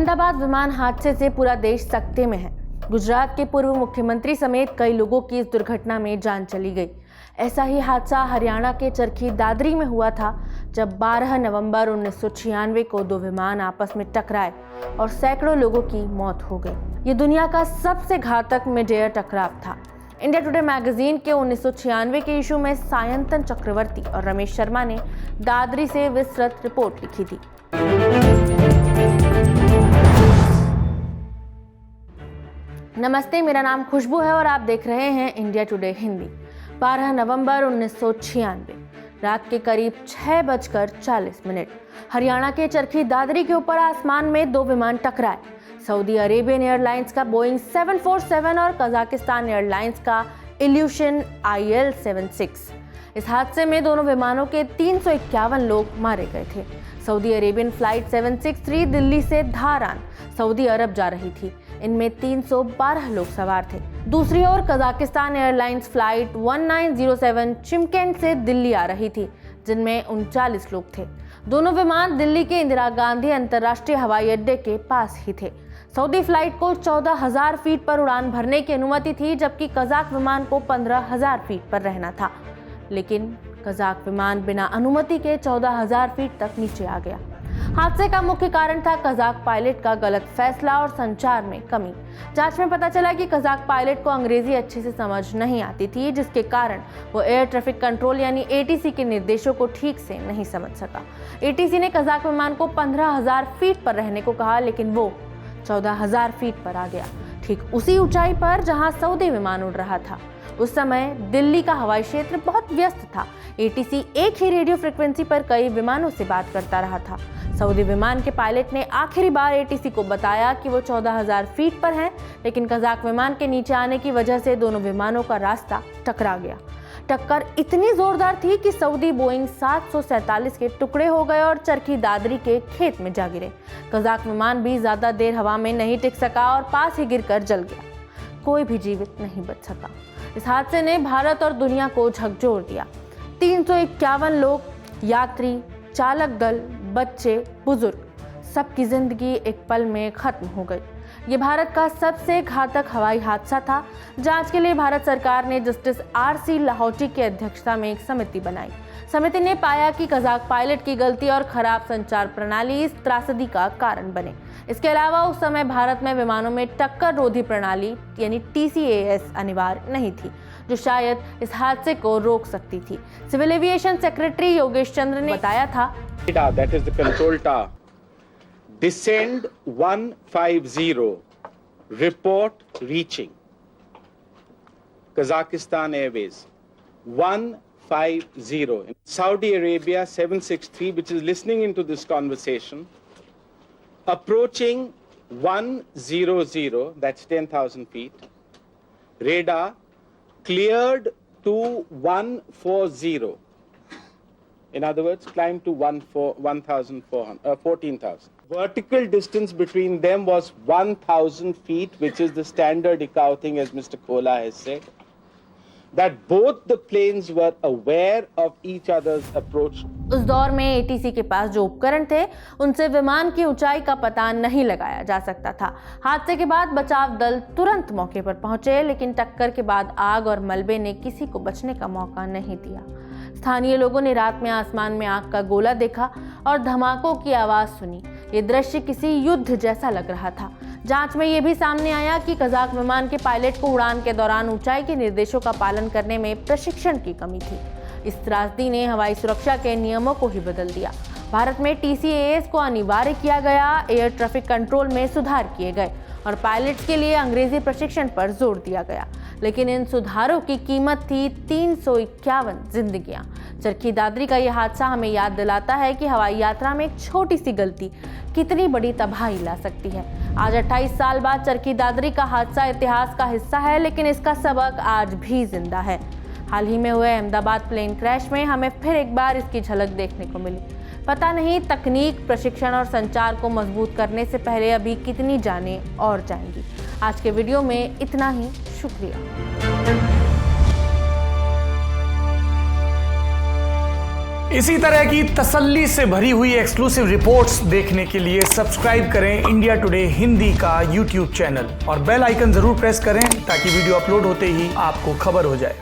अहमदाबाद विमान हादसे से पूरा देश सकते में है। गुजरात के पूर्व मुख्यमंत्री समेत कई लोगों की इस दुर्घटना में जान चली गई। ऐसा ही हादसा हरियाणा के चरखी दादरी में हुआ था, जब 12 नवंबर 1996 को दो विमान आपस में टकराए और सैकड़ों लोगों की मौत हो गई। ये दुनिया का सबसे घातक मिड एयर टकराव था। इंडिया टुडे मैगजीन के 1996 के इशू में सायंतन चक्रवर्ती और रमेश शर्मा ने दादरी से विस्तृत रिपोर्ट लिखी थी। नमस्ते, मेरा नाम खुशबू है और आप देख रहे हैं इंडिया टुडे हिंदी। 12 नवंबर 1996 रात के करीब 6:40 हरियाणा के चरखी दादरी के ऊपर आसमान में दो विमान टकराए। सऊदी अरेबियन एयरलाइंस का बोइंग 747 और कजाकिस्तान एयरलाइंस का इल्यूशन IL-76। इस हादसे में दोनों विमानों के 351 लोग मारे गए थे। सऊदी अरेबियन फ्लाइट 763 दिल्ली से धारान सऊदी अरब जा रही थी। इनमें 312 लोग सवार थे। दूसरी ओर कजाकिस्तान एयरलाइंस फ्लाइट 1907 चिमकेंट से दिल्ली आ रही थी, जिनमें 39 लोग थे। दोनों विमान दिल्ली के इंदिरा गांधी अंतर्राष्ट्रीय हवाई अड्डे के पास ही थे। सऊदी फ्लाइट को 14,000 फीट पर उड़ान भरने की अनुमति थी, जबकि कजाक विमान को 15,000 फीट पर रहना था। लेकिन कजाक विमान बिना अनुमति के 14,000 फीट तक नीचे आ गया। हादसे का मुख्य कारण था कजाक पायलट का गलत फैसला और संचार में कमी। जांच में पता चला कि कजाक पायलट को अंग्रेजी अच्छे से समझ नहीं आती थी, जिसके कारण वो एयर ट्रैफिक कंट्रोल यानी ATC के निर्देशों को ठीक से नहीं समझ सका। ATC ने कजाक विमान को 15,000 फीट पर रहने को कहा, लेकिन वो 14,000 फीट पर आ गया, ठीक उसी ऊंचाई पर जहां सऊदी विमान उड़ रहा था। उस समय दिल्ली का हवाई क्षेत्र बहुत व्यस्त था। ATC एक ही रेडियो फ्रिक्वेंसी पर कई विमानों से बात करता रहा था। सऊदी विमान के पायलट ने आखिरी बार ATC को बताया कि वो 14,000 फीट पर हैं, लेकिन कजाक विमान के नीचे आने की वजह से दोनों विमानों का रास्ता टकरा गया। टक्कर इतनी जोरदार थी कि सऊदी बोइंग 747 के टुकड़े हो गए और चरखी दादरी के खेत में जा गिरे। कजाक विमान भी ज्यादा देर हवा में नहीं टिक सका और पास ही गिरकर जल गया। कोई भी जीवित नहीं बच सका। इस हादसे ने भारत और दुनिया को झकझोर दिया। 351 लोग, यात्री, चालक दल, बच्चे, बुजुर्ग, सबकी जिंदगी एक पल में खत्म हो गई। ये भारत का सबसे घातक हवाई हादसा था। जांच के लिए भारत सरकार ने जस्टिस RC लाहौटी की अध्यक्षता में एक समिति बनाई। समिति ने पाया कि कजाक पायलट की गलती और खराब संचार प्रणाली इस त्रासदी का कारण बने। इसके अलावा उस समय भारत में विमानों में टक्कर रोधी प्रणाली यानी TCAS अनिवार्य नहीं थी, जो शायद इस हादसे को रोक सकती थी। सिविल एविएशन सेक्रेटरी योगेश चंद्र ने बताया था, That is the control tower. Descend 150. Report reaching. Kazakhstan Airways 150. Saudi Arabia 763, which is listening into this conversation, approaching 100. That's 10,000 feet. Radar cleared to 140. In other words, climb to 14,000. Vertical distance between them was 1,000 feet, which is the standard ICAO thing, as Mr. Kola has said. That both the planes were aware of each other's approach. उस दौर में ATC के पास जो उपकरण थे, उनसे विमान की ऊंचाई का पता नहीं लगाया जा सकता था। हादसे के बाद बचाव दल तुरंत मौके पर पहुंचे, लेकिन टक्कर के बाद आग और मलबे ने किसी को बचने का मौका नहीं दिया। स्थानीय लोगों ने रात में आसमान में आग का गोला देखा और धमाकों की आवाज सुनी। ये दृश्य किसी युद्ध जैसा लग रहा था। जांच में यह भी सामने आया कि कजाक विमान के पायलट को उड़ान के दौरान ऊंचाई के निर्देशों का पालन करने में प्रशिक्षण की कमी थी। इस त्रासदी ने हवाई सुरक्षा के नियमों को ही बदल दिया। भारत में TCAS को अनिवार्य किया गया, एयर ट्रैफिक कंट्रोल में सुधार किए गए और पायलट्स के लिए अंग्रेजी प्रशिक्षण पर जोर दिया गया। लेकिन इन सुधारों की कीमत थी 351 जिंदगियां। चरखी दादरी का यह हादसा हमें याद दिलाता है कि हवाई यात्रा में एक छोटी सी गलती कितनी बड़ी तबाही ला सकती है। आज 28 साल बाद चरखी दादरी का हादसा इतिहास का हिस्सा है, लेकिन इसका सबक आज भी जिंदा है। हाल ही में हुए अहमदाबाद प्लेन क्रैश में हमें फिर एक बार इसकी झलक देखने को मिली। पता नहीं तकनीक, प्रशिक्षण और संचार को मजबूत करने से पहले अभी कितनी जानें और जाएंगी। आज के वीडियो में इतना ही। शुक्रिया। इसी तरह की तसल्ली से भरी हुई एक्सक्लूसिव रिपोर्ट्स देखने के लिए सब्सक्राइब करें इंडिया टुडे हिंदी का यूट्यूब चैनल और बेल आइकन जरूर प्रेस करें ताकि वीडियो अपलोड होते ही आपको खबर हो जाए।